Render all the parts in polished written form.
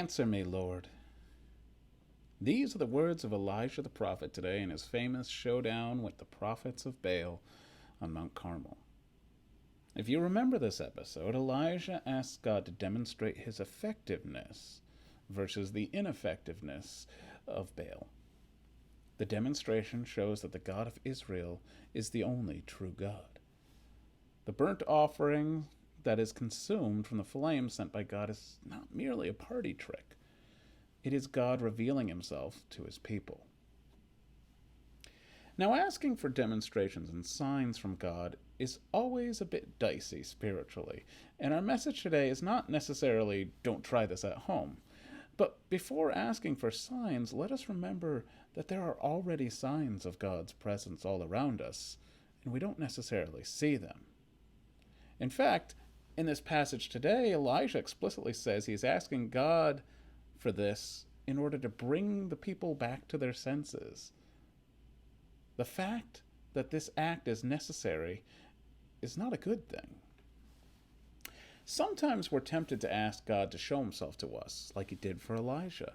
Answer me, Lord. These are the words of Elijah the prophet today in his famous showdown with the prophets of Baal on Mount Carmel. If you remember this episode, Elijah asks God to demonstrate his effectiveness versus the ineffectiveness of Baal. The demonstration shows that the God of Israel is the only true God. The burnt offering that is consumed from the flame sent by God is not merely a party trick. It is God revealing himself to his people. Now, asking for demonstrations and signs from God is always a bit dicey spiritually, and our message today is not necessarily don't try this at home. But before asking for signs, let us remember that there are already signs of God's presence all around us, and we don't necessarily see them. In fact, in this passage today, Elijah explicitly says he's asking God for this in order to bring the people back to their senses. The fact that this act is necessary is not a good thing. Sometimes we're tempted to ask God to show himself to us, like he did for Elijah.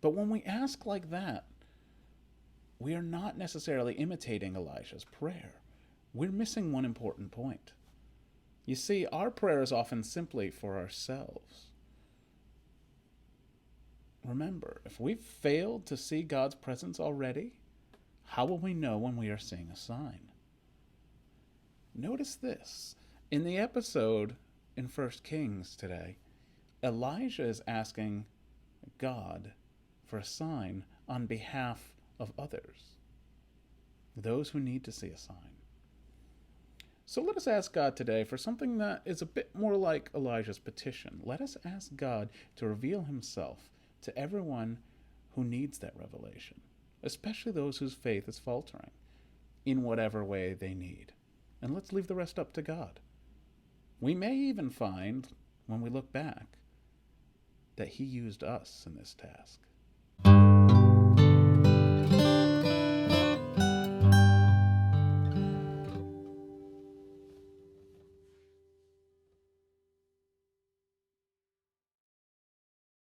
But when we ask like that, we are not necessarily imitating Elijah's prayer. We're missing one important point. You see, our prayer is often simply for ourselves. Remember, if we've failed to see God's presence already, how will we know when we are seeing a sign? Notice this. In the episode in 1 Kings today, Elijah is asking God for a sign on behalf of others, those who need to see a sign. So let us ask God today for something that is a bit more like Elijah's petition. Let us ask God to reveal himself to everyone who needs that revelation, especially those whose faith is faltering, in whatever way they need. And let's leave the rest up to God. We may even find, when we look back, that he used us in this task.